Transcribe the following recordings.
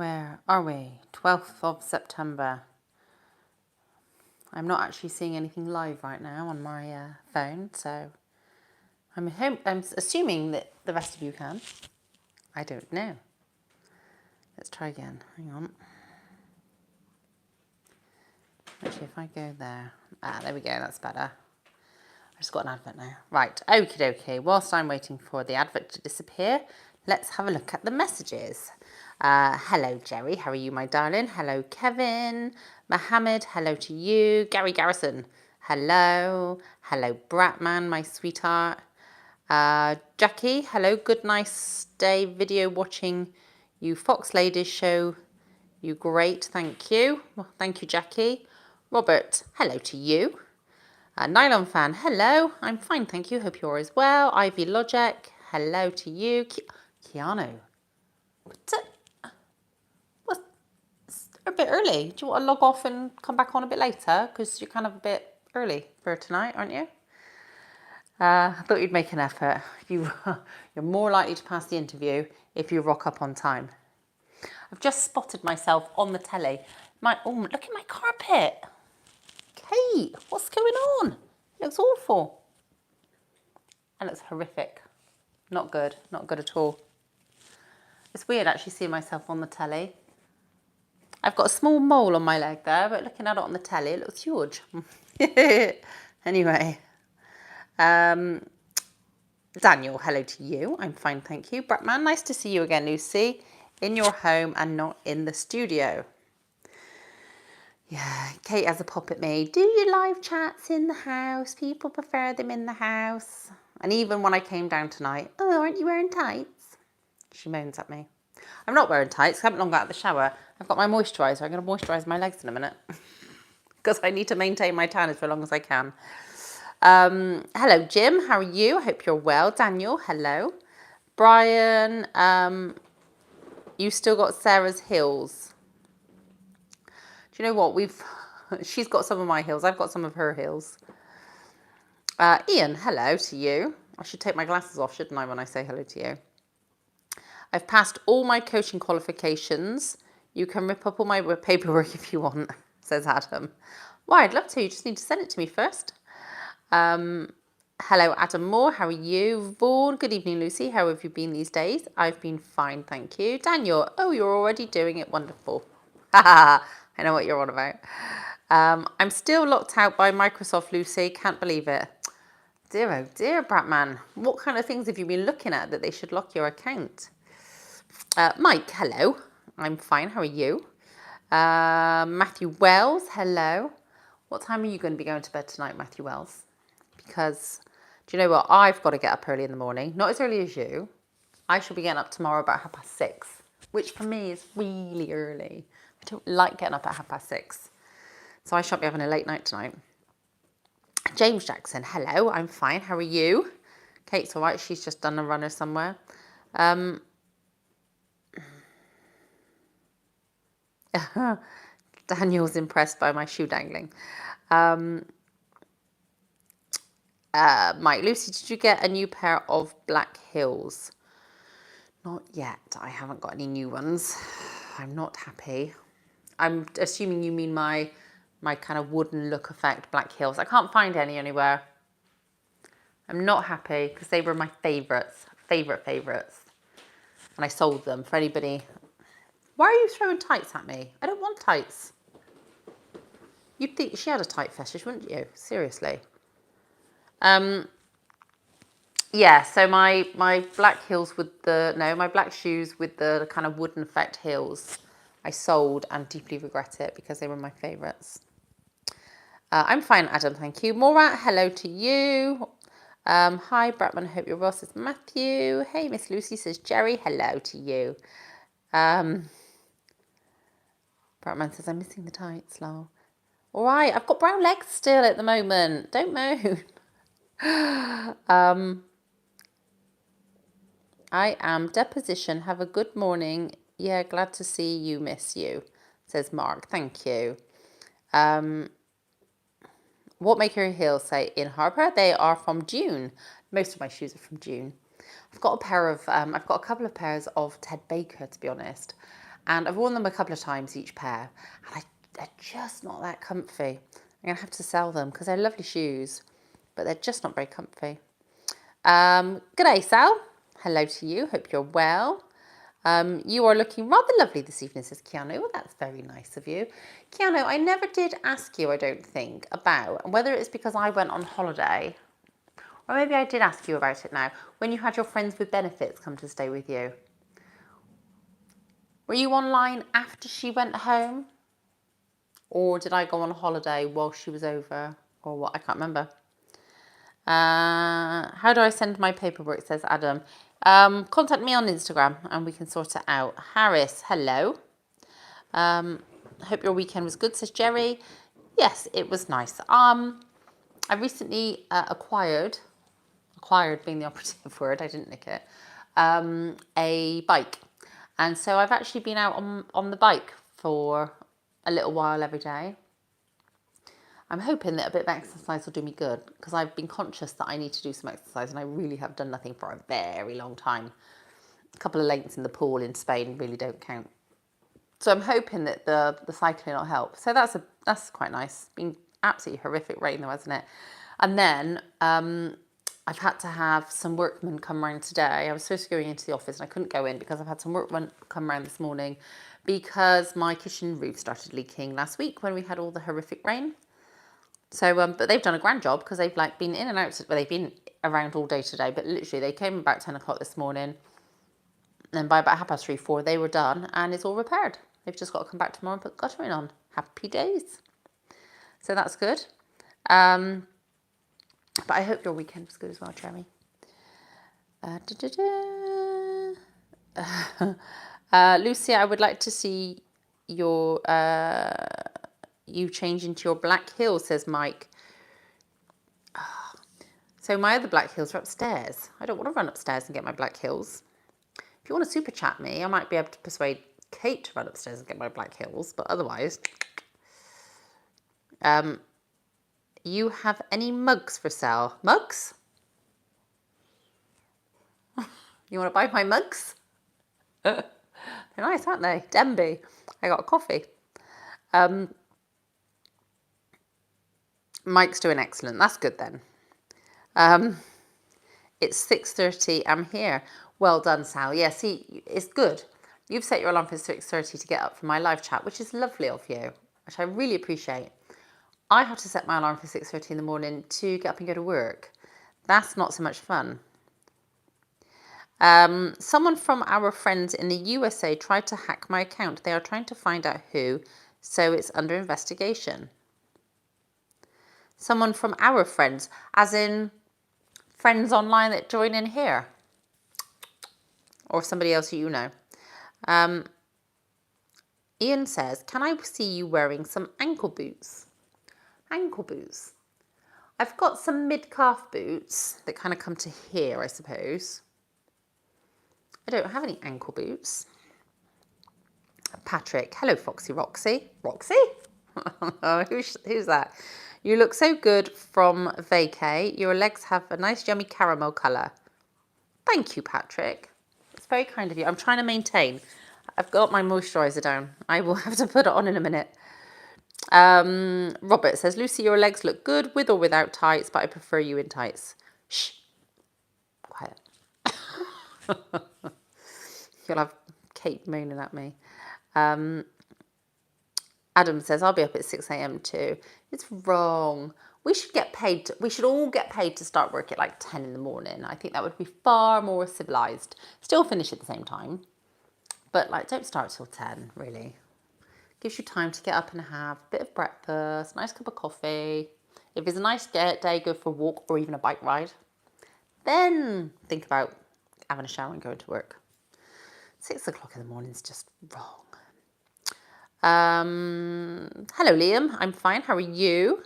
Where are we? 12th of September. I'm not actually seeing anything live right now on my phone, so I'm assuming that the rest of you can. I don't know. Let's try again. Hang on. Actually, if I go there. There we go. That's better. I just got an advert now. Right. Okie dokie. Whilst I'm waiting for the advert to disappear, let's have a look at the messages. Hello, Jerry. How are you, my darling? Hello, Kevin. Mohammed. Hello to you. Gary Garrison. Hello. Hello, Bratman, my sweetheart. Jackie. Hello. Good, nice day. Video watching you Fox Ladies show. You great. Thank you. Well, thank you, Jackie. Robert. Hello to you. Nylon fan, hello. I'm fine, thank you. Hope you're as well. Ivy Logic, hello to you. Keanu. What's a bit early. Do you want to log off and come back on a bit later? Because you're kind of a bit early for tonight, aren't you? I thought you'd make an effort. You're more likely to pass the interview if you rock up on time. I've just spotted myself on the telly. Look at my carpet. Kate, what's going on? It looks awful. It looks horrific. Not good. Not good at all. It's weird actually seeing myself on the telly. I've got a small mole on my leg there, but looking at it on the telly, it looks huge. Anyway. Daniel, hello to you. I'm fine, thank you. Bratman, nice to see you again, Lucy. In your home and not in the studio. Yeah, Kate has a pop at me. Do you live chats in the house? People prefer them in the house. And even when I came down tonight, oh, aren't you wearing tights? She moans at me. I'm not wearing tights. I haven't long got out of the shower. I've got my moisturiser. I'm going to moisturise my legs in a minute. Because I need to maintain my tan as long as I can. Hello, Jim. How are you? I hope you're well. Daniel, hello. Brian, you still got Sarah's heels. Do you know what? She's got some of my heels. I've got some of her heels. Ian, hello to you. I should take my glasses off, shouldn't I, when I say hello to you? I've passed all my coaching qualifications. You can rip up all my paperwork if you want, says Adam. Well, I'd love to. You just need to send it to me first. Hello, Adam Moore. How are you? Vaughan, good evening, Lucy. How have you been these days? I've been fine, thank you. Daniel, oh, you're already doing it. Wonderful. I know what you're on about. I'm still locked out by Microsoft, Lucy. Can't believe it. Dear, oh dear, Bratman. What kind of things have you been looking at that they should lock your account? Mike, hello. I'm fine. How are you? Matthew Wells, hello. What time are you going to be going to bed tonight, Matthew Wells? Because, do you know what? I've got to get up early in the morning. Not as early as you. I shall be getting up tomorrow about 6:30, which for me is really early. I don't like getting up at 6:30. So I shan't be having a late night tonight. James Jackson, hello. I'm fine. How are you? Kate's all right. She's just done a runner somewhere. Daniel's impressed by my shoe dangling. Mike, Lucy, did you get a new pair of black heels? Not yet. I haven't got any new ones. I'm not happy. I'm assuming you mean my kind of wooden look effect black heels. I can't find any anywhere. I'm not happy because they were my favourites. Favourites. And I sold them for anybody. Why are you throwing tights at me? I don't want tights. You'd think she had a tight fetish, wouldn't you? Seriously. Yeah, so my black heels with my black shoes with the kind of wooden effect heels, I sold and deeply regret it because they were my favourites. I'm fine, Adam, thank you. Morat, hello to you. Hi, Bratman, I hope you're well, says Matthew. Hey, Miss Lucy, says Jerry, hello to you. Bratman says, I'm missing the tights, lol. All right, I've got brown legs still at the moment. Don't moan. I am deposition. Have a good morning. Yeah, glad to see you. Miss you, says Mark. Thank you. What make your heels say in Harper? They are from June. Most of my shoes are from June. I've got a couple of pairs of Ted Baker, to be honest. And I've worn them a couple of times each pair, and they're just not that comfy. I'm going to have to sell them because they're lovely shoes, but they're just not very comfy. G'day, Sal. Hello to you. Hope you're well. You are looking rather lovely this evening, says Keanu. Well, that's very nice of you. Keanu, I never did ask you, I don't think, about whether it's because I went on holiday, or maybe I did ask you about it now, when you had your friends with benefits come to stay with you. Were you online after she went home? Or did I go on holiday while she was over? Or what? I can't remember. How do I send my paperwork, says Adam. Contact me on Instagram and we can sort it out. Harris, hello. Hope your weekend was good, says Jerry. Yes, it was nice. I recently acquired being the operative word, I didn't nick it, a bike. And so I've actually been out on the bike for a little while every day. I'm hoping that a bit of exercise will do me good because I've been conscious that I need to do some exercise and I really have done nothing for a very long time. A couple of lengths in the pool in Spain really don't count. So I'm hoping that the cycling will help. So that's quite nice. It's been absolutely horrific rain though, hasn't it? And then I've had to have some workmen come round today. I was supposed to go into the office and I couldn't go in because I've had some workmen come round this morning because my kitchen roof started leaking last week when we had all the horrific rain. So, but they've done a grand job because they've like been in and out. Well, they've been around all day today, but literally they came about 10 o'clock this morning. And by about 3:30, 4, they were done and it's all repaired. They've just got to come back tomorrow and put guttering on. Happy days. So that's good. But I hope your weekend was good as well, Jeremy. Lucy, I would like to see your you change into your black heels, says Mike. So my other black heels are upstairs. I don't want to run upstairs and get my black heels. If you want to super chat me, I might be able to persuade Kate to run upstairs and get my black heels, but otherwise, you have any mugs for sale? Mugs? You want to buy my mugs? They're nice, aren't they? Denby. I got a coffee. Mike's doing excellent. That's good then. It's 6:30. I'm here. Well done, Sal. Yeah, see, it's good. You've set your alarm for 6:30 to get up for my live chat, which is lovely of you, which I really appreciate. I have to set my alarm for 6:30 in the morning to get up and go to work. That's not so much fun. Someone from our friends in the USA tried to hack my account. They are trying to find out who, so it's under investigation. Someone from our friends, as in friends online that join in here. Or somebody else you know. Ian says, can I see you wearing some ankle boots? Ankle boots. I've got some mid-calf boots that kind of come to here, I suppose. I don't have any ankle boots. Patrick, hello Foxy Roxy. Roxy? Oh, who's that? You look so good from vacay. Your legs have a nice yummy caramel colour. Thank you, Patrick. It's very kind of you. I'm trying to maintain. I've got my moisturiser down. I will have to put it on in a minute. Robert says, Lucy, your legs look good with or without tights, but I prefer you in tights. Shh. Quiet. You'll have Kate moaning at me. Adam says, I'll be up at 6 a.m. too. It's wrong. We should get paid. We should all get paid to start work at like 10 in the morning. I think that would be far more civilized. Still finish at the same time. But like, don't start till 10, really. Gives you time to get up and have a bit of breakfast, nice cup of coffee. If it's a nice day, go for a walk or even a bike ride. Then think about having a shower and going to work. 6 o'clock in the morning is just wrong. Hello, Liam. I'm fine. How are you?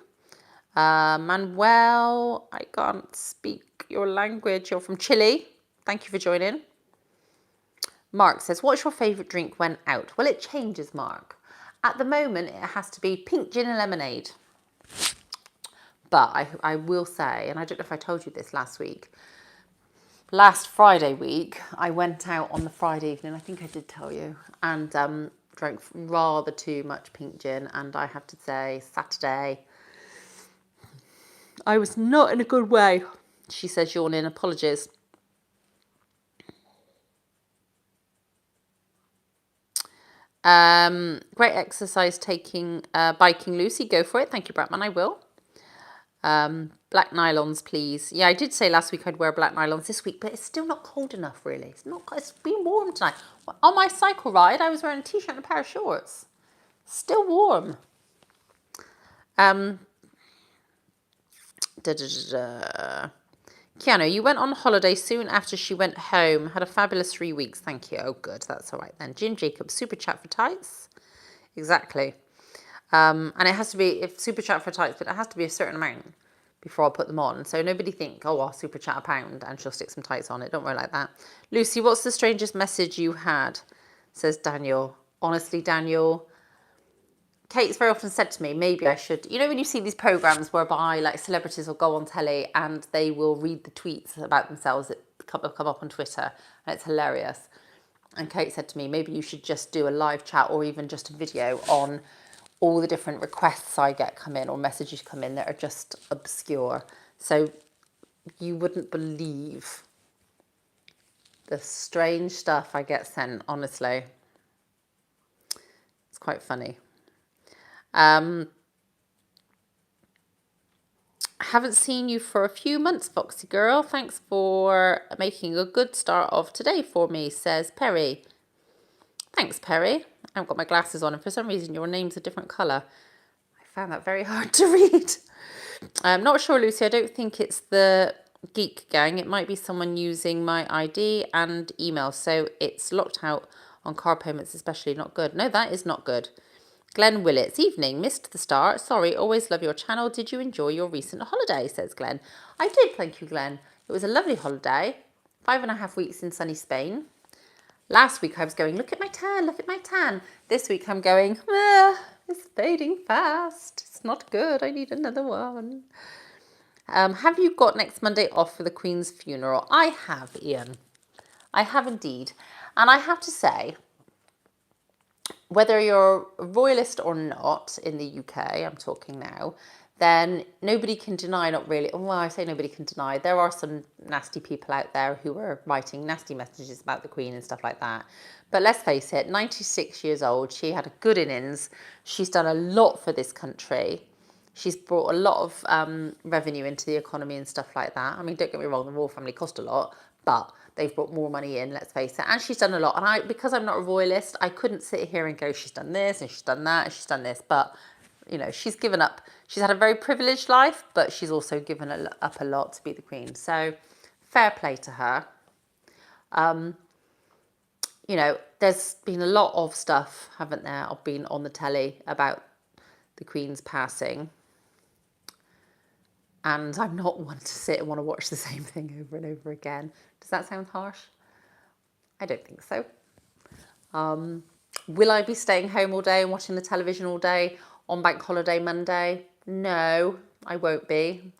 Manuel, I can't speak your language. You're from Chile. Thank you for joining. Mark says, what's your favourite drink when out? Well, it changes, Mark. At the moment, it has to be pink gin and lemonade. But I will say, and I don't know if I told you this last week, last Friday week, I went out on the Friday evening, I think I did tell you, and drank rather too much pink gin. And I have to say, Saturday, I was not in a good way. She says, yawning, apologies. Great exercise biking, Lucy. Go for it. Thank you, Bratman. I will. Black nylons, please. Yeah, I did say last week I'd wear black nylons this week, but it's still not cold enough, really. It's been warm tonight. On my cycle ride, I was wearing a t-shirt and a pair of shorts. Still warm. Keanu, you went on holiday soon after she went home. Had a fabulous 3 weeks. Thank you. Oh, good. That's all right then. Jim Jacobs, super chat for tights. Exactly. And it has to be, if super chat for tights, but it has to be a certain amount before I put them on. So nobody think, oh, I'll super chat £1 and she'll stick some tights on it. Don't worry like that. Lucy, what's the strangest message you had? Says Daniel. Honestly, Daniel, Kate's very often said to me, maybe I should, you know, when you see these programs whereby like celebrities will go on telly and they will read the tweets about themselves that come up on Twitter, and it's hilarious. And Kate said to me, maybe you should just do a live chat or even just a video on all the different requests I get come in or messages come in that are just obscure. So you wouldn't believe the strange stuff I get sent, honestly. It's quite funny. Haven't seen you for a few months, Foxy girl. Thanks for making a good start of today for me, says Perry. Thanks, Perry. I haven't got my glasses on, and for some reason your name's a different colour. I found that very hard to read. I'm not sure, Lucy. I don't think it's the Geek Gang. It might be someone using my ID and email, so it's locked out on card payments, especially. Not good. No, that is not good. Glenn Willits, evening, missed the start. Sorry, always love your channel. Did you enjoy your recent holiday, says Glenn. I did, thank you, Glenn. It was a lovely holiday. 5.5 weeks in sunny Spain. Last week I was going, look at my tan, look at my tan. This week I'm going, it's fading fast. It's not good. I need another one. Have you got next Monday off for the Queen's funeral? I have, Ian. I have indeed. And I have to say, whether you're a royalist or not in the UK, I'm talking now, then nobody can deny, not really, well, I say nobody can deny, there are some nasty people out there who are writing nasty messages about the Queen and stuff like that. But let's face it, 96 years old, she had a good innings. She's done a lot for this country. She's brought a lot of revenue into the economy and stuff like that. I mean, don't get me wrong, the royal family cost a lot, but they've brought more money in, let's face it. And she's done a lot. And because I'm not a royalist, I couldn't sit here and go, she's done this and she's done that and she's done this. But, you know, she's given up. She's had a very privileged life, but she's also given up a lot to be the Queen. So fair play to her. You know, there's been a lot of stuff, haven't there? I've been on the telly about the Queen's passing. And I'm not one to sit and want to watch the same thing over and over again. Does that sound harsh? I don't think so. Will I be staying home all day and watching the television all day on Bank Holiday Monday? No, I won't be.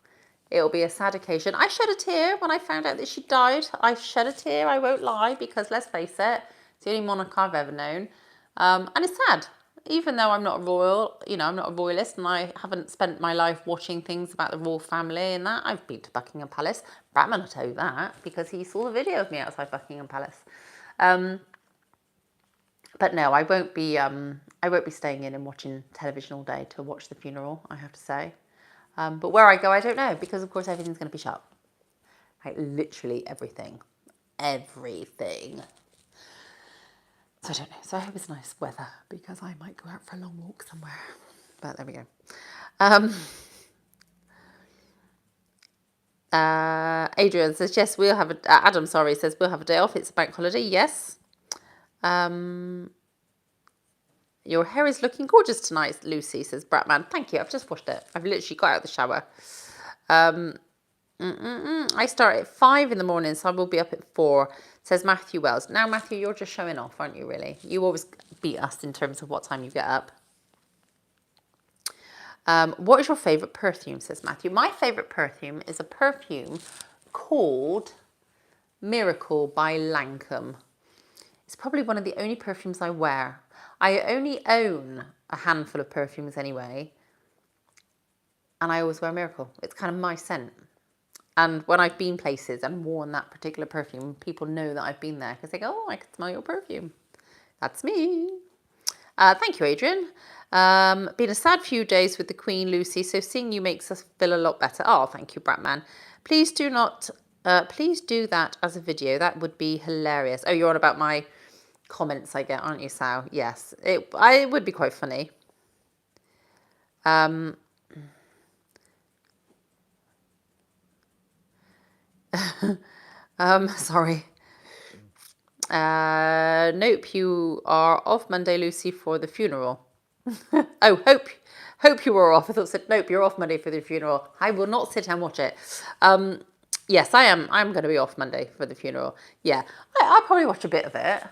It'll be a sad occasion. I shed a tear when I found out that she died. I shed a tear, I won't lie, because let's face it, it's the only monarch I've ever known. And it's sad. Even though I'm not royal, you know, I'm not a royalist and I haven't spent my life watching things about the royal family and that. I've been to Buckingham Palace. Bratman will tell you that because he saw the video of me outside Buckingham Palace. But no, I won't be staying in and watching television all day to watch the funeral, I have to say. But where I go, I don't know, because of course everything's going to be shut. Like literally everything. Everything. So I don't know. So I hope it's nice weather because I might go out for a long walk somewhere. But there we go. Adrian says, yes, we'll have Adam, says we'll have a day off. It's a bank holiday. Yes. Your hair is looking gorgeous tonight, Lucy, says Bratman. Thank you. I've just washed it. I've literally got out of the shower. I start at 5 in the morning, so I will be up at 4, says Matthew Wells. Now, Matthew, you're just showing off, aren't you, really? You always beat us in terms of what time you get up. What is your favourite perfume, says Matthew. My favourite perfume is a perfume called Miracle by Lancome. It's probably one of the only perfumes I wear. I only own a handful of perfumes anyway, and I always wear Miracle. It's kind of my scent. And when I've been places and worn that particular perfume, people know that I've been there because they go, oh, I can smell your perfume. That's me. Thank you, Adrian. Been a sad few days with the Queen, Lucy, so seeing you makes us feel a lot better. Oh, thank you, Bratman. Please do that as a video. That would be hilarious. Oh, you're on about my comments I get, aren't you, Sal? Yes, it would be quite funny. Sorry. Nope, you are off Monday, Lucy, for the funeral. Oh, hope you were off. I thought said nope, you're off Monday for the funeral. I will not sit and watch it. Yes, I am. I'm going to be off Monday for the funeral. Yeah, I'll probably watch a bit of it.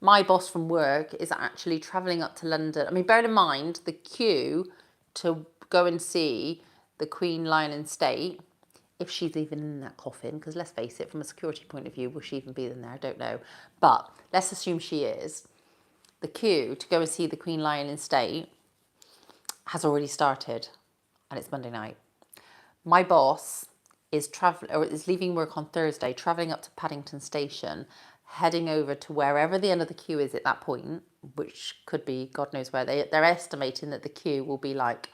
My boss from work is actually travelling up to London. I mean, bear in mind the queue to go and see the Queen lying in state, if she's even in that coffin, because let's face it, from a security point of view, will she even be in there? I don't know. But let's assume she is. The queue to go and see the Queen lying in state has already started, and it's Monday night. My boss is leaving work on Thursday, travelling up to Paddington Station, heading over to wherever the end of the queue is at that point, which could be God knows where. They're estimating that the queue will be like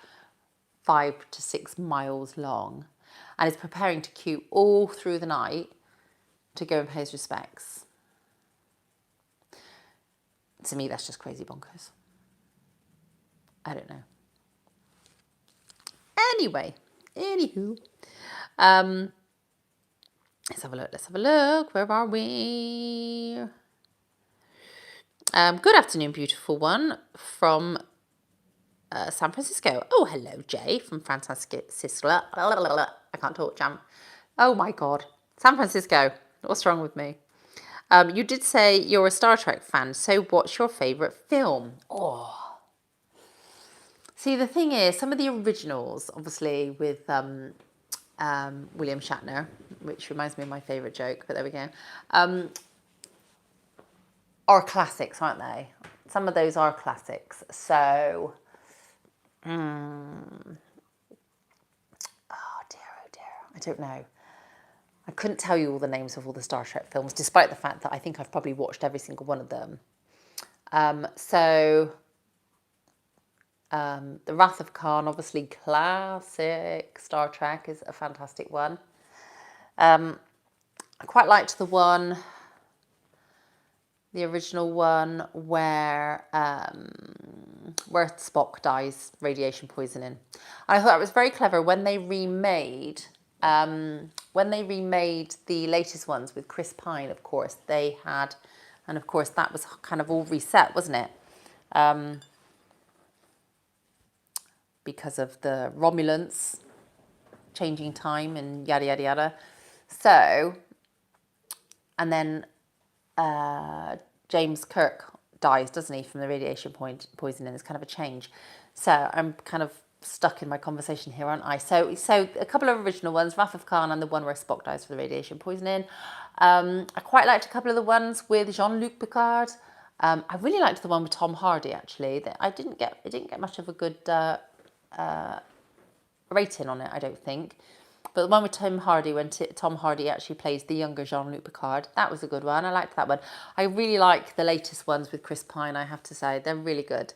5 to 6 miles long, and is preparing to queue all through the night to go and pay his respects. To me, that's just crazy bonkers. I don't know. Anyway, anywho, let's have a look. Where are we? Good afternoon, beautiful one, from San Francisco. Oh, hello, Jay from San Francisco. I can't talk, Jam. Oh my God, San Francisco. What's wrong with me? You did say you're a Star Trek fan, so what's your favourite film? Oh, see, the thing is, some of the originals, obviously with William Shatner, which reminds me of my favourite joke, but there we go, are classics, aren't they? Some of those are classics. So, oh dear, I don't know. I couldn't tell you all the names of all the Star Trek films, despite the fact that I think I've probably watched every single one of them. The Wrath of Khan, obviously classic Star Trek, is a fantastic one. I quite liked the original one where Spock dies, radiation poisoning. I thought it was very clever when they remade the latest ones with Chris Pine. Of course, they had, and of course that was kind of all reset, wasn't it? Because of the Romulans changing time and yada, yada, yada. So, and then James Kirk dies, doesn't he, from the radiation poisoning. It's kind of a change. So I'm kind of stuck in my conversation here, aren't I? So a couple of original ones, Wrath of Khan and the one where Spock dies from the radiation poisoning. I quite liked a couple of the ones with Jean-Luc Picard. I really liked the one with Tom Hardy, actually. It didn't get much of a good rating on it, I don't think. But the one with Tom Hardy, when Tom Hardy actually plays the younger Jean-Luc Picard, that was a good one. I liked that one. I really like the latest ones with Chris Pine, I have to say. They're really good.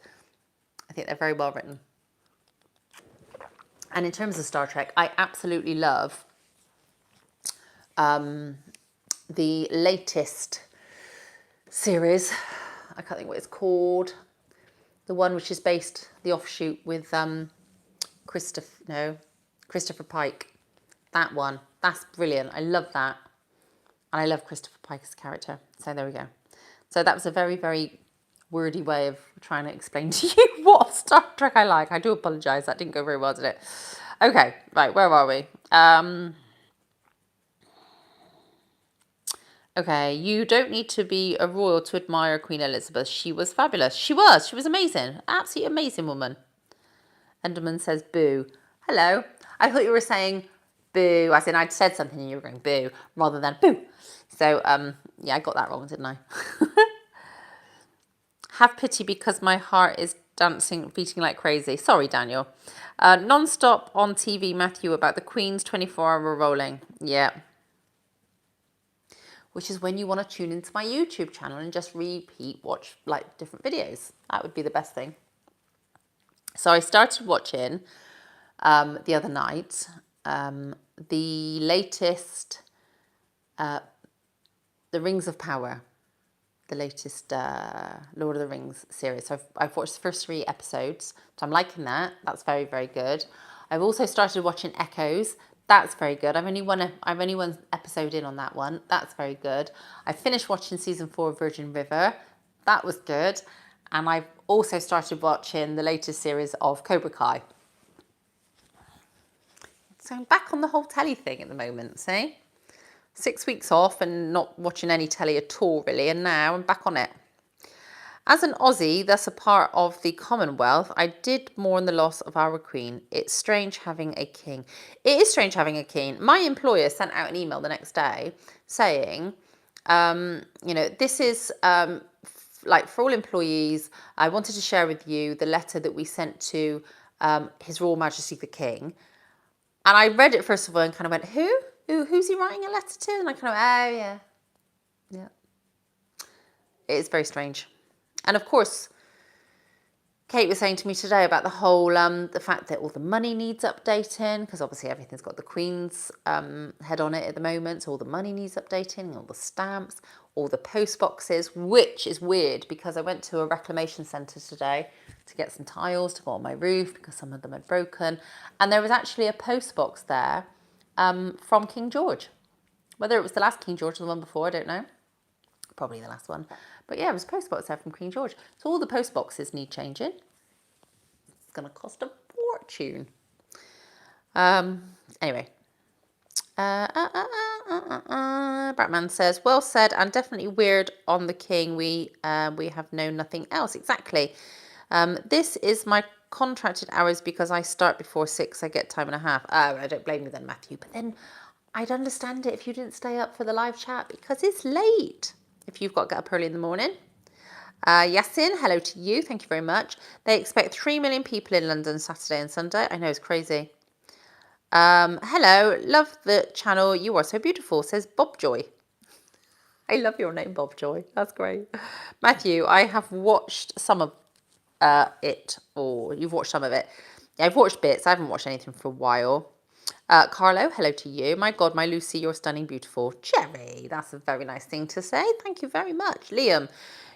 I think they're very well written. And in terms of Star Trek, I absolutely love the latest series. I can't think what it's called. The one which is based, the offshoot with Christopher Pike. That one. That's brilliant. I love that. And I love Christopher Pike's character. So there we go. So that was a very, very wordy way of trying to explain to you what Star Trek I like. I do apologise. That didn't go very well, did it? Okay, right. Where are we? Okay, you don't need to be a royal to admire Queen Elizabeth. She was fabulous. She was amazing. Absolutely amazing woman. Enderman says boo. Hello. I thought you were saying boo, as in I'd said something and you were going boo, rather than boo. So, yeah, I got that wrong, didn't I? Have pity because my heart is dancing, beating like crazy. Sorry, Daniel. Non-stop on TV, Matthew, about the Queen's 24-hour rolling. Yeah. Which is when you want to tune into my YouTube channel and just repeat, watch like different videos. That would be the best thing. So I started watching the other night the latest The Rings of Power, the latest Lord of the Rings series. So I've watched the first 3 episodes, so I'm liking that. That's very, very good. I've also started watching Echoes. That's very good. I've only one episode in on that one. That's very good. I finished watching season 4 of Virgin River. That was good. And I've also started watching the latest series of Cobra Kai. So I'm back on the whole telly thing at the moment, see? 6 weeks off and not watching any telly at all, really, and now I'm back on it. As an Aussie, thus a part of the Commonwealth, I did mourn the loss of our Queen. It's strange having a king. It is strange having a king. My employer sent out an email the next day saying, this is like for all employees, I wanted to share with you the letter that we sent to His Royal Majesty the King. And I read it first of all and kind of went, who's he writing a letter to? And I kind of, oh yeah. Yeah. It is very strange. And of course, Kate was saying to me today about the whole, the fact that all the money needs updating, because obviously everything's got the Queen's head on it at the moment. So all the money needs updating, all the stamps, all the post boxes, which is weird because I went to a reclamation centre today to get some tiles to go on my roof because some of them had broken. And there was actually a post box there from King George. Whether it was the last King George or the one before, I don't know. Probably the last one. But yeah, it was a post box there from King George. So all the post boxes need changing. It's going to cost a fortune. Anyway. Bratman says, well said and definitely weird on the King. We have known nothing else. Exactly. This is my contracted hours because I start before 6. I get time and a half. Oh, I don't blame you then, Matthew. But then I'd understand it if you didn't stay up for the live chat because it's late. If you've got to get up early in the morning. Yasin, hello to you. Thank you very much. They expect 3 million people in London Saturday and Sunday. I know, it's crazy. Hello, love the channel. You are so beautiful, says Bob Joy. I love your name, Bob Joy. That's great. Matthew, I have watched some of it, or you've watched some of it. Yeah, I've watched bits. I haven't watched anything for a while. Carlo, hello to you. My God, my Lucy, you're stunning, beautiful. Cherry, that's a very nice thing to say. Thank you very much. Liam,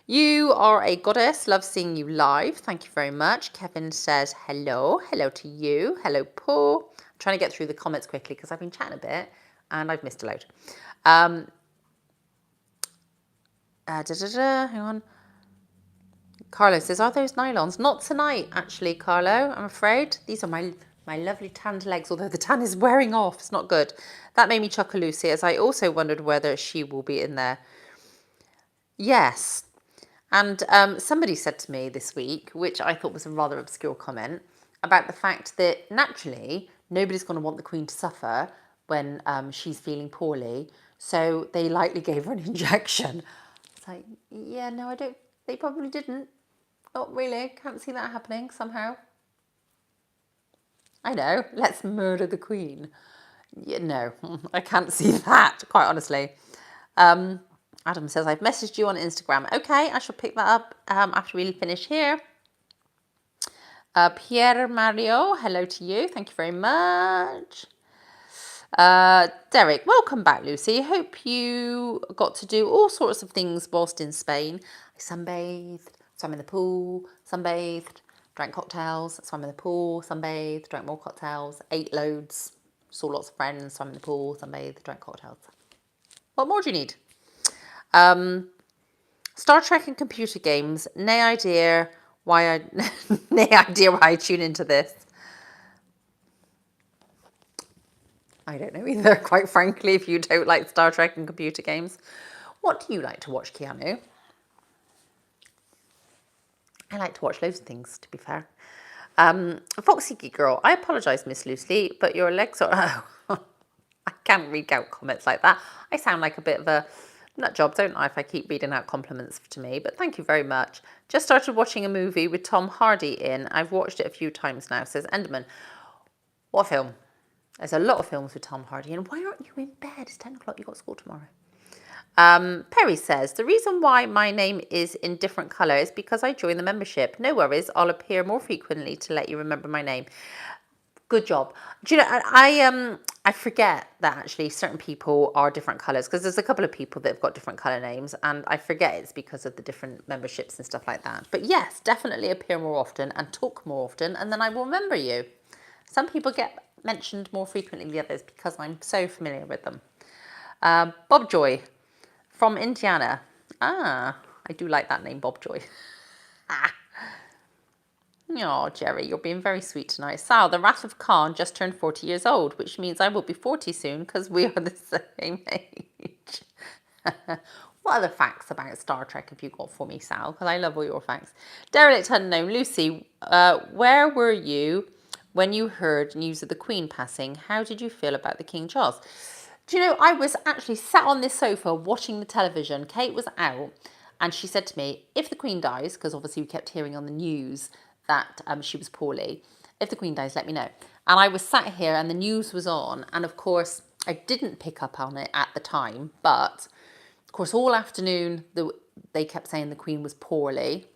you are a goddess. Love seeing you live. Thank you very much. Kevin says hello. Hello to you. Hello, Paul. I'm trying to get through the comments quickly because I've been chatting a bit and I've missed a load. Hang on. Carlo says, are those nylons? Not tonight, actually, Carlo, I'm afraid. These are my lovely tanned legs, although the tan is wearing off. It's not good. That made me chuckle, Lucy, as I also wondered whether she will be in there. Yes. And somebody said to me this week, which I thought was a rather obscure comment, about the fact that naturally nobody's going to want the Queen to suffer when she's feeling poorly. So they likely gave her an injection. It's like, yeah, no, I don't. They probably didn't. Not really. Can't see that happening somehow. I know. Let's murder the Queen. Yeah, no, I can't see that, quite honestly. Adam says, I've messaged you on Instagram. Okay, I shall pick that up after we finish here. Pierre Mario, hello to you. Thank you very much. Derek, welcome back, Lucy. Hope you got to do all sorts of things whilst in Spain. I sunbathed, swam in the pool, sunbathed, drank cocktails, swam in the pool, sunbathed, drank more cocktails, ate loads, saw lots of friends, swam in the pool, sunbathed, drank cocktails. What more do you need? Star Trek and computer games. No idea why I tune into this. I don't know either, quite frankly, if you don't like Star Trek and computer games. What do you like to watch, Keanu? I like to watch loads of things, to be fair. Foxy Girl, I apologise, Miss Lucy, but your legs are... can't read out comments like that. I sound like a bit of a nut job, don't I, if I keep reading out compliments to me, but thank you very much. Just started watching a movie with Tom Hardy in. I've watched it a few times now, says Enderman. What film? There's a lot of films with Tom Hardy in. Why aren't you in bed? It's 10 o'clock, you've got school tomorrow. Perry says, the reason why my name is in different colour is because I joined the membership. No worries, I'll appear more frequently to let you remember my name. Good job. Do you know, I forget that actually certain people are different colours, because there's a couple of people that have got different colour names, and I forget it's because of the different memberships and stuff like that. But yes, definitely appear more often and talk more often, and then I will remember you. Some people get mentioned more frequently than the others because I'm so familiar with them. Bob Joy from Indiana. I do like that name, Bob Joy. Oh, Jerry, you're being very sweet tonight. Sal, the Wrath of Khan just turned 40 years old, which means I will be 40 soon because we are the same age. What other facts about Star Trek have you got for me, Sal? Because I love all your facts. Derelict Unknown. Lucy, where were you when you heard news of the Queen passing? How did you feel about the King Charles? Do you know, I was actually sat on this sofa watching the television. Kate was out and she said to me, if the Queen dies, because obviously we kept hearing on the news that she was poorly, if the Queen dies, let me know. And I was sat here and the news was on. And of course, I didn't pick up on it at the time. But of course, all afternoon, they kept saying the Queen was poorly.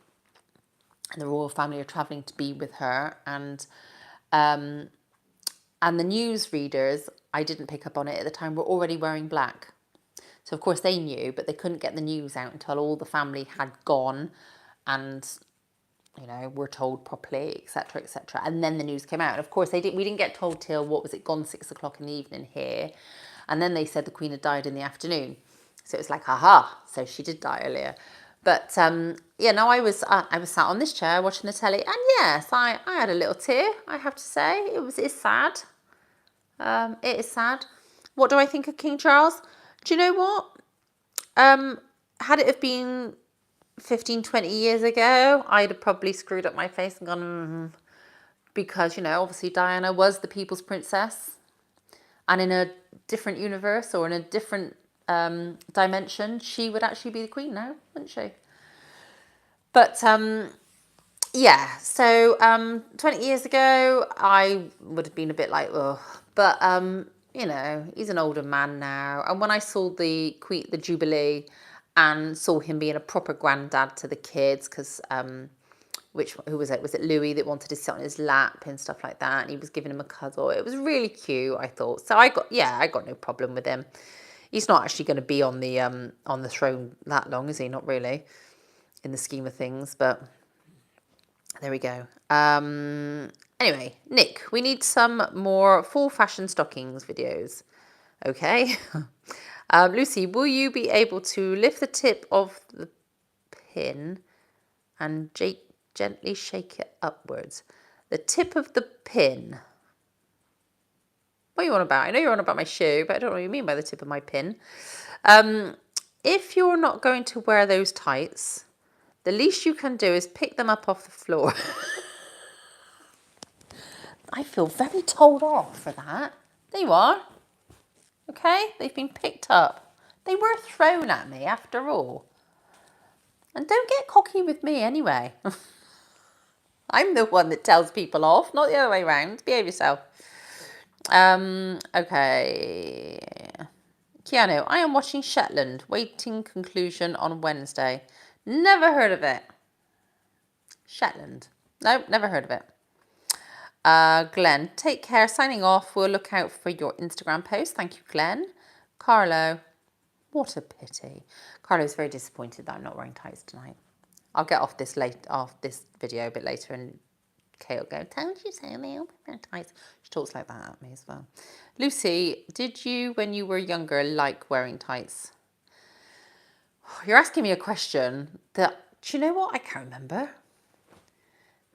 And the royal family are travelling to be with her. And the news readers, I didn't pick up on it at the time, were already wearing black. So of course they knew, but they couldn't get the news out until all the family had gone and, you know, were told properly, etc., etc. And then the news came out. And of course we didn't get told till, what was it, gone 6 o'clock in the evening here. And then they said the Queen had died in the afternoon. So it was like, aha, so she did die earlier. But yeah, no, I was sat on this chair watching the telly, and yes, I had a little tear, I have to say. It's sad. It is sad. What do I think of King Charles? Do you know what? Had it have been 15, 20 years ago, I'd have probably screwed up my face and gone, because, you know, obviously Diana was the people's princess. And in a different universe or in a different dimension, she would actually be the queen now, wouldn't she? But yeah, so 20 years ago, I would have been a bit like, ugh. But you know, he's an older man now. And when I saw the Jubilee and saw him being a proper granddad to the kids, because who was it? Was it Louis that wanted to sit on his lap and stuff like that? And he was giving him a cuddle. It was really cute, I thought. So I got no problem with him. He's not actually going to be on the throne that long, is he? Not really, in the scheme of things. But there we go. Anyway, Nick, we need some more full fashion stockings videos. Okay. Lucy, will you be able to lift the tip of the pin and gently shake it upwards? The tip of the pin. What are you on about? I know you're on about my shoe, but I don't know what you mean by the tip of my pin. If you're not going to wear those tights, the least you can do is pick them up off the floor. I feel very told off for that. There you are. Okay, they've been picked up. They were thrown at me after all. And don't get cocky with me anyway. I'm the one that tells people off, not the other way around. Behave yourself. Okay. Keanu, I am watching Shetland, waiting conclusion on Wednesday. Never heard of it. Shetland. Nope, never heard of it. Glenn, take care. Signing off. We'll look out for your Instagram post. Thank you, Glenn. Carlo, what a pity. Carlo's very disappointed that I'm not wearing tights tonight. I'll get off this video a bit later, and Kate will go, "Don't you say me, I'll be wearing tights." She talks like that at me as well. Lucy, did you, when you were younger, like wearing tights? You're asking me a question that, do you know what? I can't remember.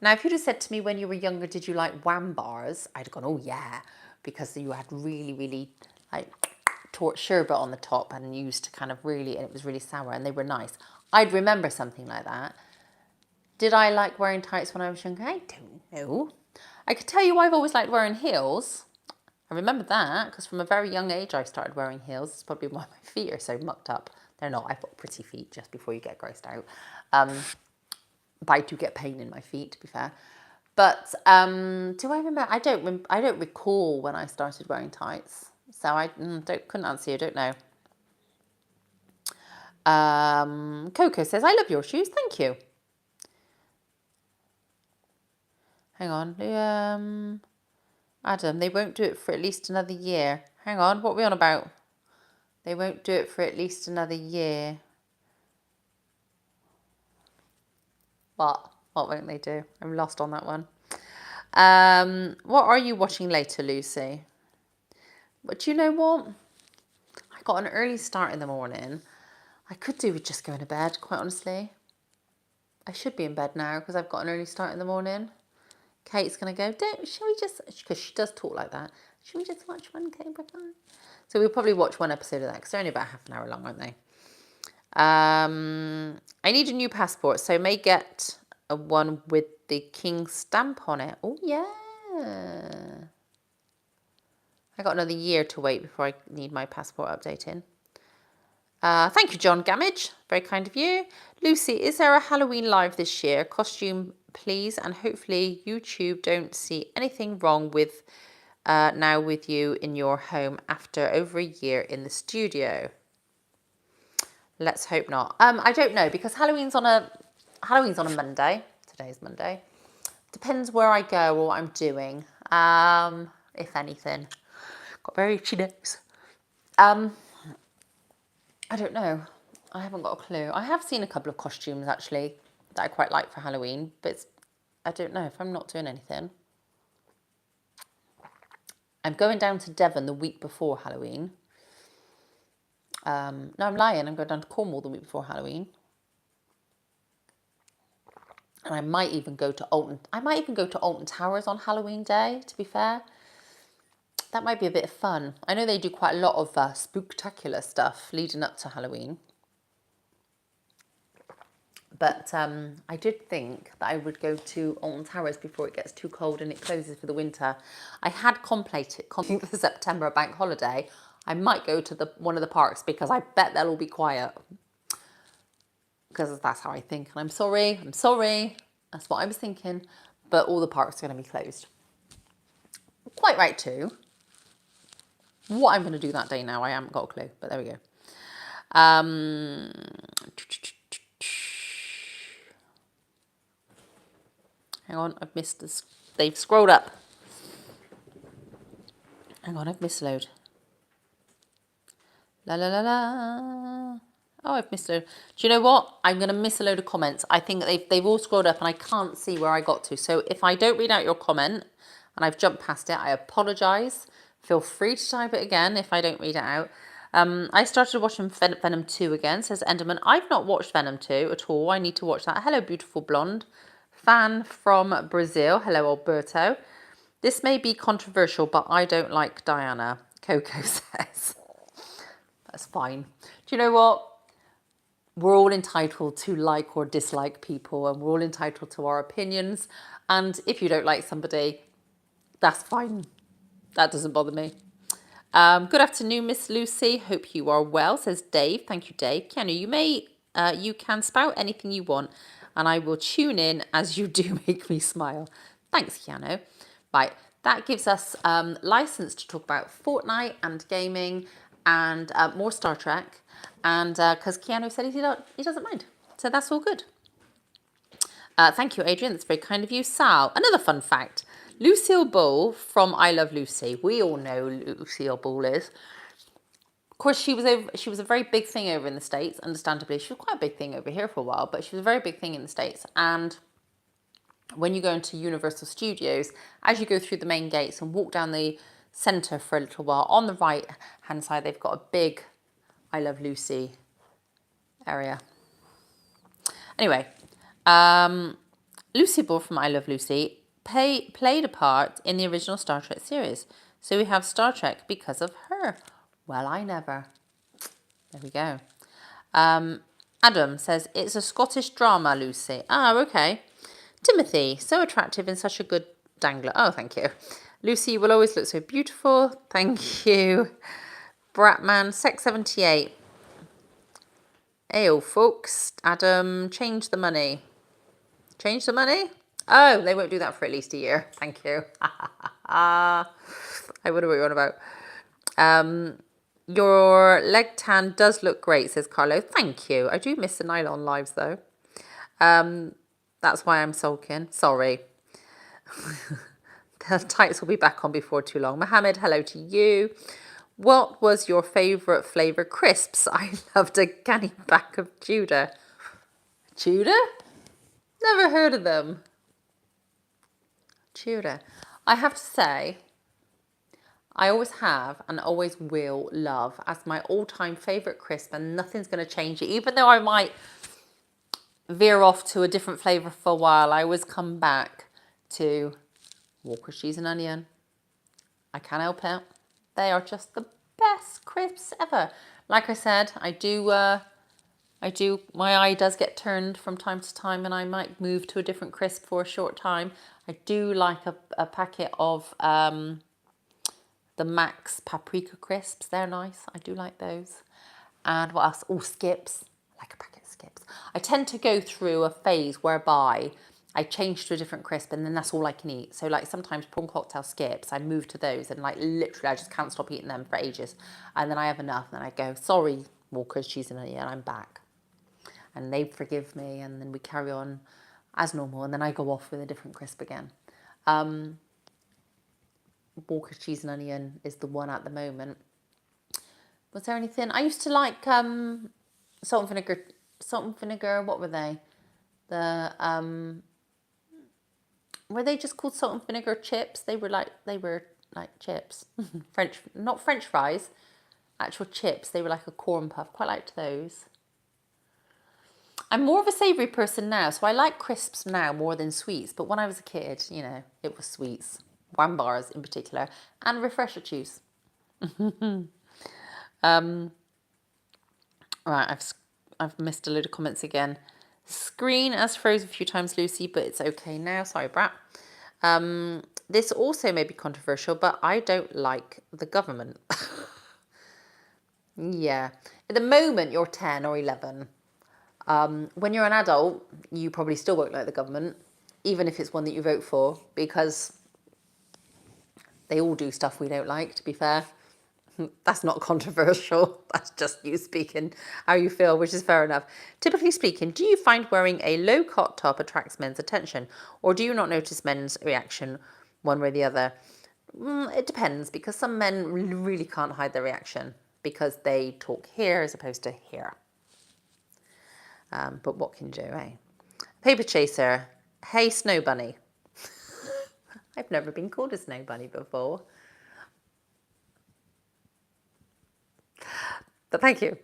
Now, if you'd have said to me when you were younger, did you like wham bars? I'd have gone, oh yeah, because you had really, really like torch sherbet on the top and used to kind of really, and it was really sour and they were nice. I'd remember something like that. Did I like wearing tights when I was younger? I don't know. I could tell you I've always liked wearing heels. I remember that because from a very young age I started wearing heels. It's probably why my feet are so mucked up. They're not. I've got pretty feet, just before you get grossed out. But I do get pain in my feet, to be fair. But do I remember? I don't recall when I started wearing tights. So I couldn't answer you. Don't know. Coco says, I love your shoes. Thank you. Hang on. Adam, they won't do it for at least another year. Hang on. What are we on about? They won't do it for at least another year. What won't they do? I'm lost on that one. What are you watching later, Lucy? But you know what? I got an early start in the morning. I could do with just going to bed, quite honestly. I should be in bed now because I've got an early start in the morning. Kate's going to go, shall we just, because she does talk like that, shall we just watch one Cobra Kai? So we'll probably watch one episode of that because they're only about half an hour long, aren't they? I need a new passport, so may get a one with the King stamp on it. Oh, yeah. I got another year to wait before I need my passport updating. Thank you, John Gamage. Very kind of you. Lucy, is there a Halloween live this year? Costume, please. And hopefully YouTube don't see anything wrong with now with you in your home after over a year in the studio. Let's hope not. I don't know because Halloween's on a Monday. Today's Monday. Depends where I go or what I'm doing. If anything. Got very itchy nose. I don't know. I haven't got a clue. I have seen a couple of costumes actually that I quite like for Halloween, but I don't know if I'm not doing anything. I'm going down to Devon the week before Halloween. No, I'm lying. I'm going down to Cornwall the week before Halloween. And I might even go to Alton Towers on Halloween Day, to be fair. That might be a bit of fun. I know they do quite a lot of spooktacular stuff leading up to Halloween. But I did think that I would go to Alton Towers before it gets too cold and it closes for the winter. I had contemplated the September bank holiday. I might go to one of the parks because I bet they'll all be quiet. Because that's how I think. And I'm sorry. That's what I was thinking. But all the parks are going to be closed. Quite right too. What I'm going to do that day now, I haven't got a clue. But there we go. Hang on, I've missed this. They've scrolled up. Hang on, I've missed a load. La la la la. Oh, I've missed a load. Do you know what? I'm going to miss a load of comments. I think they've all scrolled up and I can't see where I got to. So if I don't read out your comment and I've jumped past it, I apologise. Feel free to type it again if I don't read it out. I started watching Venom 2 again, says Enderman. I've not watched Venom 2 at all. I need to watch that. Hello, beautiful blonde. Fan from Brazil. Hello, Alberto. This may be controversial, but I don't like Diana, Coco says. That's fine. Do you know what? We're all entitled to like or dislike people and we're all entitled to our opinions. And if you don't like somebody, that's fine. That doesn't bother me. Good afternoon, Miss Lucy. Hope you are well, says Dave. Thank you, Dave. Keanu, you can spout anything you want and I will tune in as you do make me smile. Thanks, Keanu. Right, that gives us license to talk about Fortnite and gaming and more Star Trek. And because Keanu said he doesn't mind. So that's all good. Thank you, Adrian. That's very kind of you. Sal, another fun fact. Lucille Ball from I Love Lucy. We all know who Lucille Ball is. Of course, she was a very big thing over in the States, understandably. She was quite a big thing over here for a while, but she was a very big thing in the States. And when you go into Universal Studios, as you go through the main gates and walk down the centre for a little while, on the right-hand side, they've got a big I Love Lucy area. Anyway, Lucy Ball from I Love Lucy played a part in the original Star Trek series. So we have Star Trek because of her. Well, I never. There we go. Adam says, it's a Scottish drama, Lucy. Ah, okay. Timothy, so attractive and such a good dangler. Oh, thank you. Lucy, you will always look so beautiful. Thank you. Bratman, Sex78. Ayo, folks. Adam, change the money. Change the money? Oh, they won't do that for at least a year. Thank you. I wonder what you're on about. Your leg tan does look great, says Carlo. Thank you. I do miss the nylon lives, though. That's why I'm sulking. Sorry. The tights will be back on before too long. Mohammed, hello to you. What was your favourite flavour crisps? I loved a canny pack of Tudor. Tudor? Never heard of them. Tudor. I have to say, I always have and always will love as my all-time favourite crisp, and nothing's going to change it. Even though I might veer off to a different flavour for a while, I always come back to Walker's cheese and onion. I can't help it. They are just the best crisps ever. Like I said, I do, my eye does get turned from time to time and I might move to a different crisp for a short time. I do like a packet of the Max paprika crisps. They're nice. I do like those. And what else? Oh, Skips. I like a packet of Skips. I tend to go through a phase whereby I change to a different crisp and then that's all I can eat. So like sometimes prawn cocktail Skips, I move to those and like literally I just can't stop eating them for ages. And then I have enough and then I go, sorry, Walker's cheese and onion, I'm back. And they forgive me and then we carry on as normal and then I go off with a different crisp again. Walker's cheese and onion is the one at the moment. Was there anything? I used to like salt and vinegar, what were they? Were they just called salt and vinegar chips? They were like chips. Not French fries, actual chips. They were like a corn puff. Quite liked those. I'm more of a savoury person now, so I like crisps now more than sweets. But when I was a kid, you know, it was sweets. Wham bars in particular. And refresher juice. Right, I've missed a load of comments again. Screen as froze a few times, Lucy, but it's okay now. Sorry, Brat. This also may be controversial, but I don't like the government. Yeah. At the moment, you're 10 or 11. When you're an adult, you probably still won't like the government, even if it's one that you vote for, because they all do stuff we don't like, to be fair. That's not controversial. That's just you speaking how you feel, which is fair enough. Typically speaking, do you find wearing a low-cut top attracts men's attention, or do you not notice men's reaction one way or the other? It depends, because some men really can't hide their reaction because they talk here as opposed to here. But what can you do, eh? Paper Chaser. Hey, Snow Bunny. I've never been called a Snow Bunny before. But thank you.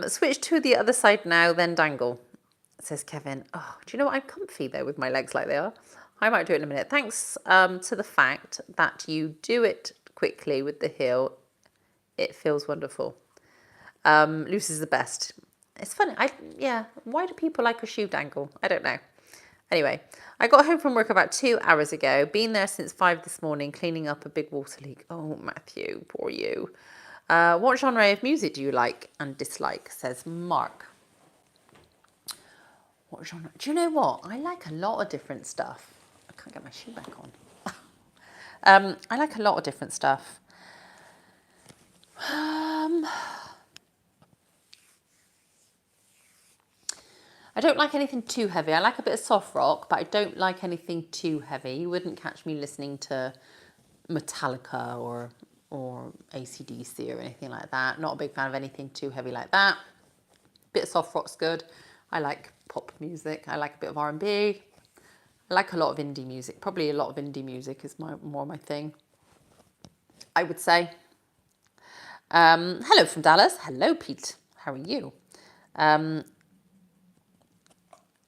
Switch to the other side now, then dangle, says Kevin. Oh, do you know what? I'm comfy, though, with my legs like they are. I might do it in a minute. Thanks to the fact that you do it quickly with the heel. It feels wonderful. Lucy's the best. It's funny. Why do people like a shoe dangle? I don't know. Anyway, I got home from work about 2 hours ago. Been there since 5 this morning, cleaning up a big water leak. Oh, Matthew, poor you. What genre of music do you like and dislike, says Mark. What genre? Do you know what? I like a lot of different stuff. I can't get my shoe back on. I like a lot of different stuff. I don't like anything too heavy. I like a bit of soft rock, but I don't like anything too heavy. You wouldn't catch me listening to Metallica or AC/DC or anything like that. Not a big fan of anything too heavy like that. Bit of soft rock's good. I like pop music. I like a bit of R&B. I like a lot of indie music. Probably a lot of indie music is more my thing, I would say. Hello from Dallas. Hello, Pete. How are you?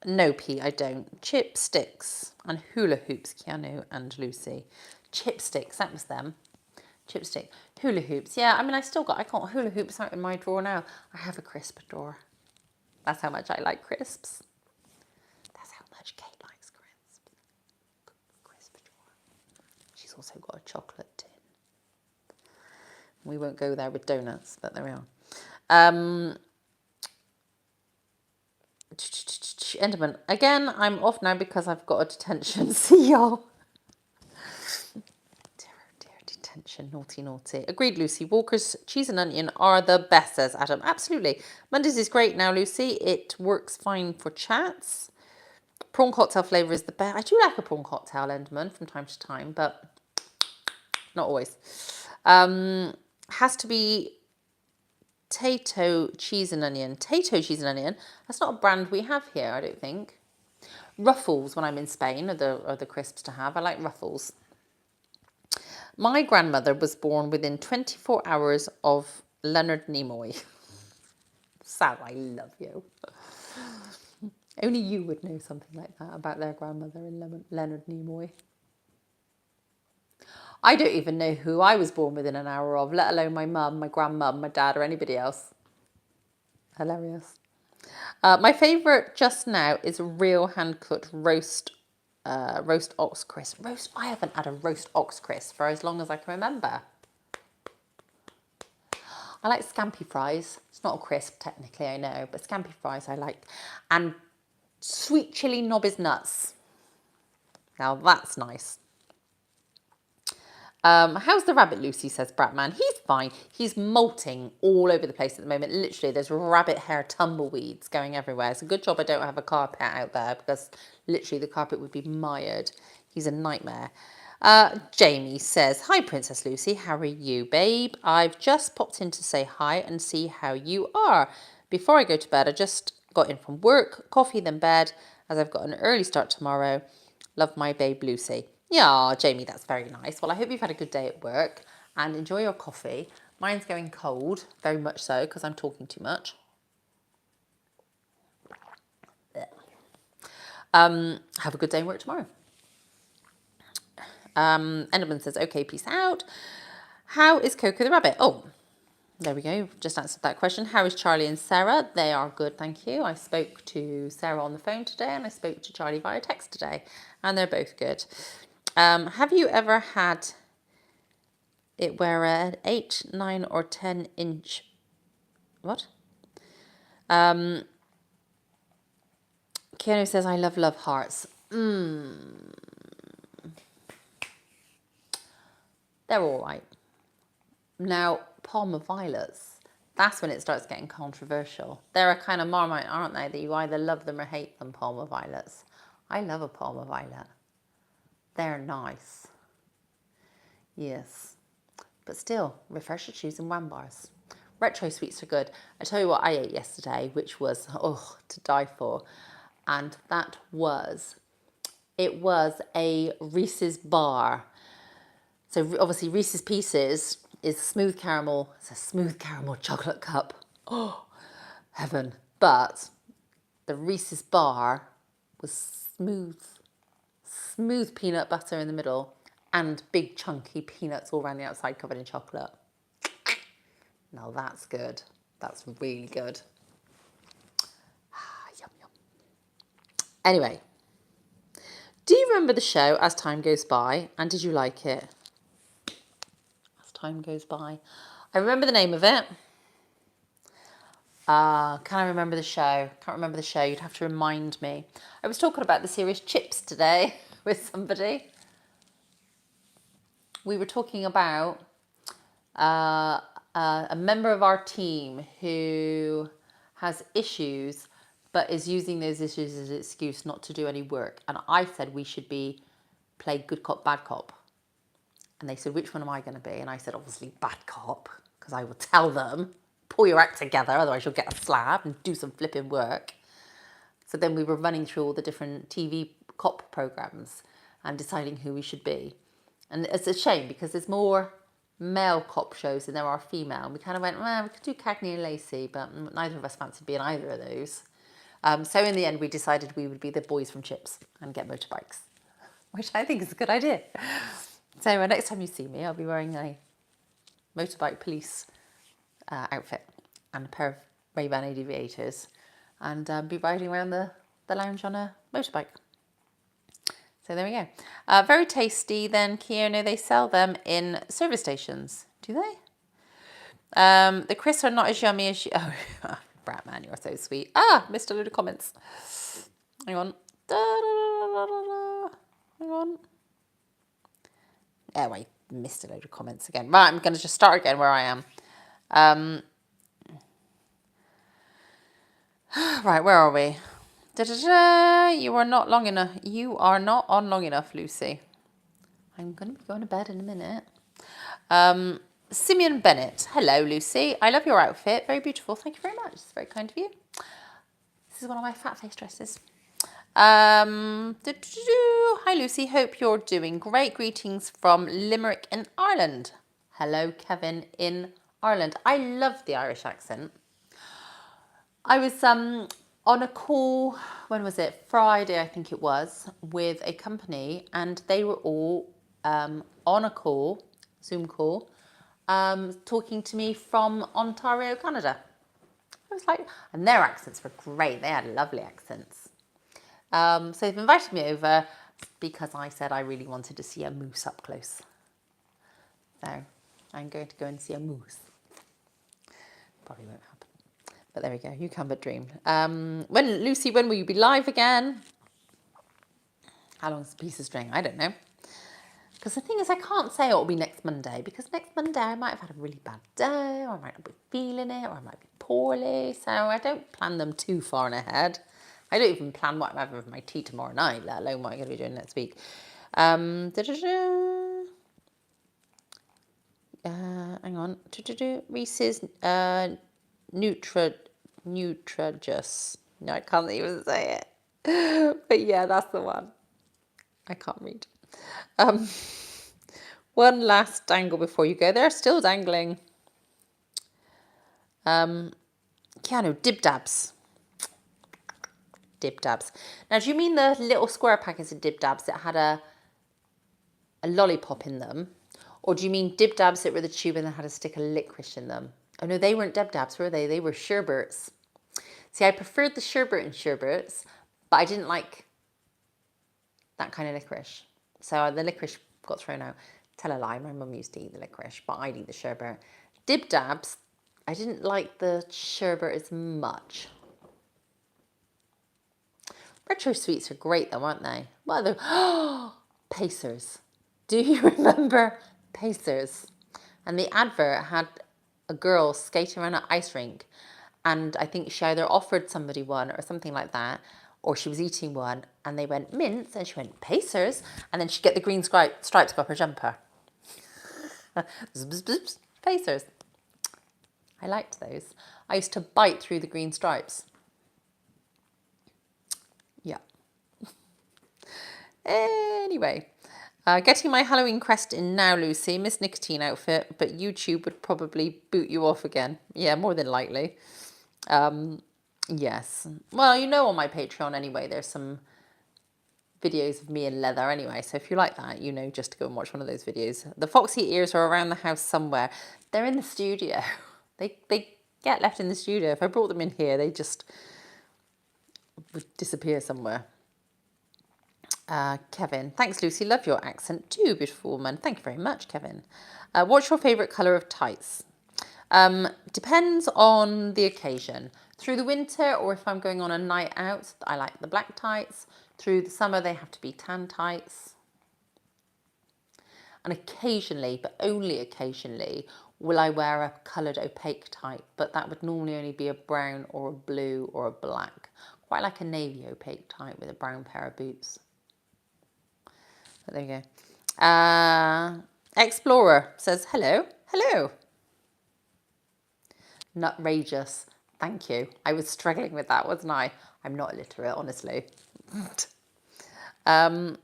No, Pete, I don't. Chipsticks and hula hoops, Keanu and Lucy. Chipsticks, that was them. Chipstick. Hula hoops. Yeah, I mean, I got hula hoops out in my drawer now. I have a crisp drawer. That's how much I like crisps. That's how much Kate likes crisps. Crisp drawer. She's also got a chocolate tin. We won't go there with donuts, but there we are. Enderman. Again, I'm off now because I've got a detention. See y'all. Dear, detention. Naughty, naughty. Agreed, Lucy. Walker's cheese and onion are the best, says Adam. Absolutely. Mondays is great now, Lucy. It works fine for chats. Prawn cocktail flavour is the best. I do like a prawn cocktail, Enderman, from time to time, but not always. Has to be Tato cheese and onion. Tato cheese and onion. That's not a brand we have here, I don't think. Ruffles, when I'm in Spain, are the crisps to have. I like Ruffles. My grandmother was born within 24 hours of Leonard Nimoy. Sam, I love you. Only you would know something like that about their grandmother in Leonard Nimoy. I don't even know who I was born within an hour of, let alone my mum, my grandmum, my dad, or anybody else. Hilarious. My favourite just now is real hand-cut roast ox crisp. I haven't had a roast ox crisp for as long as I can remember. I like scampi fries. It's not a crisp technically, I know, but scampi fries I like. And sweet chili Nobby's nuts. Now that's nice. How's the rabbit, Lucy, says Bratman. He's fine. He's molting all over the place at the moment. Literally, there's rabbit hair tumbleweeds going everywhere. It's a good job I don't have a carpet out there because literally the carpet would be mired. He's a nightmare. Jamie says, hi, Princess Lucy. How are you, babe? I've just popped in to say hi and see how you are. Before I go to bed, I just got in from work, coffee, then bed, as I've got an early start tomorrow. Love, my babe, Lucy. Yeah, Jamie, that's very nice. Well, I hope you've had a good day at work and enjoy your coffee. Mine's going cold, very much so, because I'm talking too much. Have a good day at work tomorrow. Enderman says, okay, peace out. How is Coco the rabbit? Oh, there we go. Just answered that question. How is Charlie and Sarah? They are good, thank you. I spoke to Sarah on the phone today and I spoke to Charlie via text today, and they're both good. Have you ever had it wear an 8, 9 or 10 inch... What? Keanu says, I love hearts. They're all right. Now, Palmer violets, that's when it starts getting controversial. They're a kind of Marmite, aren't they? That you either love them or hate them, Palmer violets. I love a Palmer violet. They're nice. Yes. But still, refresher chews and wham bars. Retro sweets are good. I tell you what I ate yesterday, which was, to die for. And that was, it was a Reese's bar. So obviously Reese's Pieces is smooth caramel. It's a smooth caramel chocolate cup. Oh, heaven. But the Reese's bar was smooth peanut butter in the middle and big chunky peanuts all around the outside covered in chocolate. Now that's good. That's really good. Yum, yum. Anyway, do you remember the show As Time Goes By? And did you like it? As Time Goes By. I remember the name of it. Can I remember the show? Can't remember the show. You'd have to remind me. I was talking about the series Chips today with somebody. We were talking about a member of our team who has issues but is using those issues as an excuse not to do any work. And I said we should play good cop, bad cop. And they said, which one am I going to be? And I said, obviously bad cop, because I will tell them, pull your act together, otherwise you'll get a slab and do some flipping work. So then we were running through all the different TV cop programs and deciding who we should be. And it's a shame because there's more male cop shows than there are female. And we kind of went, well, we could do Cagney and Lacey, but neither of us fancied being either of those. So in the end, we decided we would be the boys from Chips and get motorbikes, which I think is a good idea. So next time you see me, I'll be wearing a motorbike police outfit and a pair of Ray-Ban aviators and be riding around the lounge on a motorbike. So there we go. Very tasty. Then Keanu, they sell them in service stations. Do they? The crisps are not as yummy as you. Oh, Bratman, you're so sweet. Missed a load of comments. Hang on. Hang on. Oh, I missed a load of comments again. Right, I'm going to just start again where I am. Right, where are we? You are not long enough. You are not on long enough, Lucy. I'm going to be going to bed in a minute. Simeon Bennett. Hello, Lucy. I love your outfit. Very beautiful. Thank you very much. It's very kind of you. This is one of my fat face dresses. Hi, Lucy. Hope you're doing great. Greetings from Limerick in Ireland. Hello, Kevin in Ireland. I love the Irish accent. I was on a call, when was it? Friday, I think it was, with a company, and they were all on a call, Zoom call, talking to me from Ontario, Canada. I was like, and their accents were great. They had lovely accents. So they've invited me over because I said I really wanted to see a moose up close. So I'm going to go and see a moose. Probably won't happen. But there we go. You can but dream. Lucy, when will you be live again? How long is a piece of string? I don't know. Because the thing is, I can't say it will be next Monday, because next Monday I might have had a really bad day, or I might not be feeling it, or I might be poorly. So I don't plan them too far in ahead. I don't even plan what I'm having for my tea tomorrow night, let alone what I'm going to be doing next week. Hang on. Reese's Nutragus. No, I can't even say it. But yeah, that's the one. I can't read. One last dangle before you go. They're still dangling. Keanu, dib dabs. Dib dabs. Now, do you mean the little square packets of dib dabs that had a lollipop in them? Or do you mean dib dabs that were the tube and that had a stick of licorice in them? Oh no, they weren't dib dabs, were they? They were sherbets. See, I preferred the sherbet and sherbets, but I didn't like that kind of licorice. So the licorice got thrown out. Tell a lie, my mum used to eat the licorice, but I'd eat the sherbet. Dib dabs, I didn't like the sherbet as much. Retro sweets are great though, aren't they? What are they? Pacers. Do you remember Pacers? And the advert had a girl skating around an ice rink, and I think she either offered somebody one or something like that, or she was eating one, and they went mints, and she went Pacers, and then she'd get the green stripes go up her jumper. Pacers. I liked those. I used to bite through the green stripes. Yeah. Anyway, getting my Halloween crest in now, Lucy. Miss Nicotine outfit, but YouTube would probably boot you off again. Yeah, more than likely. Yes. Well, you know, on my Patreon anyway, there's some videos of me in leather anyway. So if you like that, you know, just to go and watch one of those videos. The foxy ears are around the house somewhere. They're in the studio. They get left in the studio. If I brought them in here, they just would disappear somewhere. Kevin, thanks, Lucy. Love your accent too, beautiful woman. Thank you very much, Kevin. What's your favourite colour of tights? Depends on the occasion. Through the winter, or if I'm going on a night out, I like the black tights. Through the summer, they have to be tan tights. And occasionally, but only occasionally, will I wear a coloured opaque tight, but that would normally only be a brown or a blue or a black. Quite like a navy opaque tight with a brown pair of boots. But there you go. Explorer says, hello. Hello. Nutrageous. Thank you. I was struggling with that, wasn't I? I'm not illiterate, honestly. How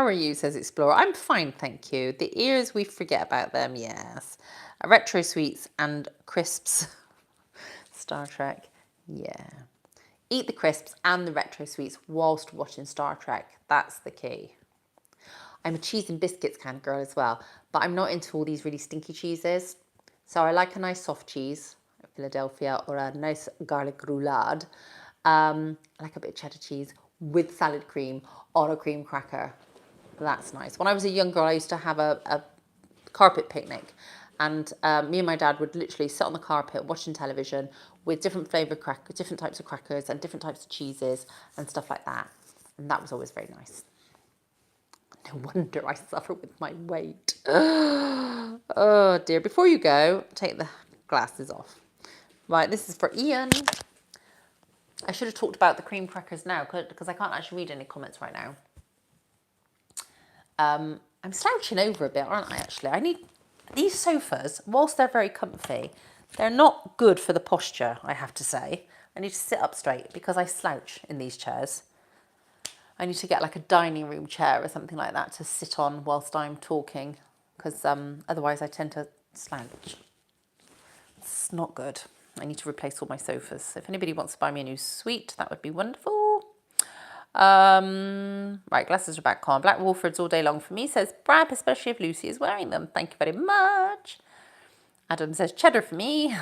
are you, says Explorer. I'm fine, thank you. The ears, we forget about them, yes. Retro sweets and crisps. Star Trek, yeah. Eat the crisps and the retro sweets whilst watching Star Trek. That's the key. I'm a cheese and biscuits kind of girl as well, but I'm not into all these really stinky cheeses. So I like a nice soft cheese, Philadelphia, or a nice garlic roulade. I like a bit of cheddar cheese with salad cream on a cream cracker. That's nice. When I was a young girl, I used to have a carpet picnic, and me and my dad would literally sit on the carpet watching television with different flavored crackers, different types of crackers and different types of cheeses and stuff like that. And that was always very nice. No wonder I suffer with my weight. Oh dear. Before you go, take the glasses off. Right, this is for Ian. I should have talked about the cream crackers now because I can't actually read any comments right now. I'm slouching over a bit, aren't I, actually? I need these sofas, whilst they're very comfy, they're not good for the posture, I have to say. I need to sit up straight because I slouch in these chairs. I need to get like a dining room chair or something like that to sit on whilst I'm talking, because otherwise I tend to slouch. It's not good. I need to replace all my sofas. If anybody wants to buy me a new suite, that would be wonderful. Right, glasses are back on. Black Wolfords all day long for me, says Brad, especially if Lucy is wearing them. Thank you very much. Adam says cheddar for me.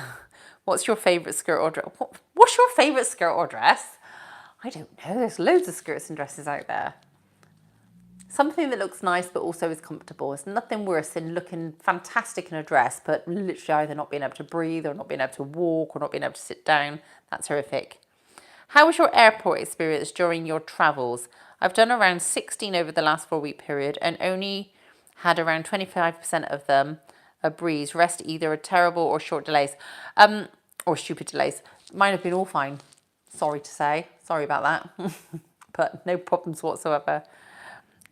What's your favourite skirt or dress? What's your favourite skirt or dress? I don't know. There's loads of skirts and dresses out there. Something that looks nice but also is comfortable. There's nothing worse than looking fantastic in a dress but literally either not being able to breathe or not being able to walk or not being able to sit down. That's horrific. How was your airport experience during your travels? I've done around 16 over the last 4-week period and only had around 25% of them a breeze. Rest either a terrible or short delays, or stupid delays. Mine have been all fine. Sorry to say. Sorry about that. But no problems whatsoever.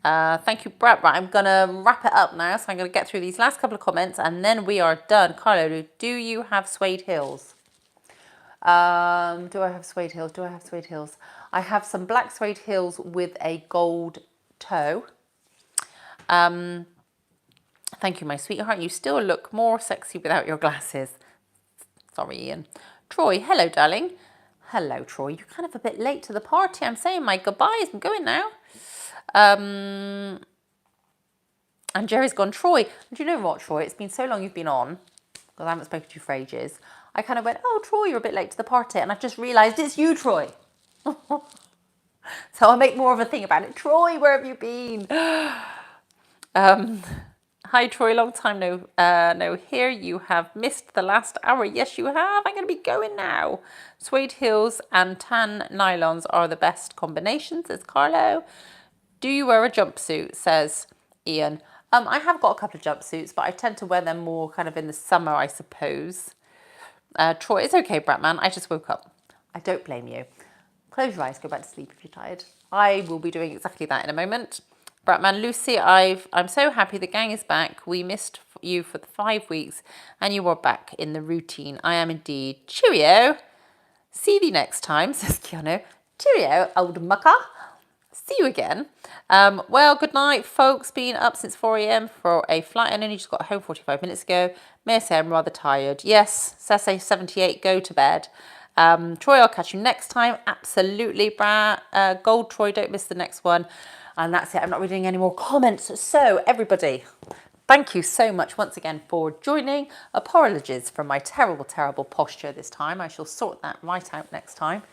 Thank you, Brad. Right, I'm going to wrap it up now. So I'm going to get through these last couple of comments and then we are done. Carlo, do you have suede heels? Do I have suede heels? Do I have suede heels? I have some black suede heels with a gold toe. Thank you, my sweetheart. You still look more sexy without your glasses. Sorry, Ian. Troy, hello, darling. Hello, Troy. You're kind of a bit late to the party. I'm saying my goodbyes. I'm going now. And Jerry's gone, Troy. Do you know what, Troy? It's been so long you've been on, because I haven't spoken to you for ages. I kind of went, oh, Troy, you're a bit late to the party. And I've just realised it's you, Troy. So I'll make more of a thing about it. Troy, where have you been? Hi, Troy. Long time no hear. You have missed the last hour. Yes, you have. I'm going to be going now. Suede heels and tan nylons are the best combinations, says Carlo. Do you wear a jumpsuit, says Ian. I have got a couple of jumpsuits, but I tend to wear them more kind of in the summer, I suppose. Troy, it's okay, Bratman. I just woke up. I don't blame you. Close your eyes, go back to sleep if you're tired. I will be doing exactly that in a moment. Bratman, Lucy, I'm so happy the gang is back. We missed you for the 5 weeks and you are back in the routine. I am indeed. Cheerio. See thee next time, says Keanu. Cheerio, old mucker. See you again. Well, good night, folks. Been up since 4 a.m. for a flight and only just got home 45 minutes ago. May I say I'm rather tired. Yes, Sese78, go to bed. Troy, I'll catch you next time. Absolutely, Brad. Gold Troy, don't miss the next one. And that's it. I'm not reading any more comments. So, everybody, thank you so much once again for joining. Apologies for my terrible, terrible posture this time. I shall sort that right out next time,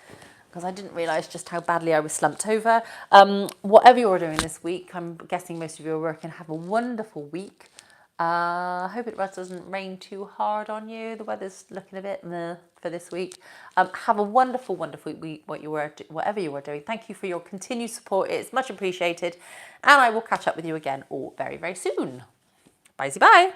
because I didn't realise just how badly I was slumped over. Whatever you're doing this week, I'm guessing most of you are working. Have a wonderful week. I hope it doesn't rain too hard on you. The weather's looking a bit meh for this week. Have a wonderful, wonderful week, whatever you are doing. Thank you for your continued support. It's much appreciated. And I will catch up with you again all very, very soon. Bye-bye.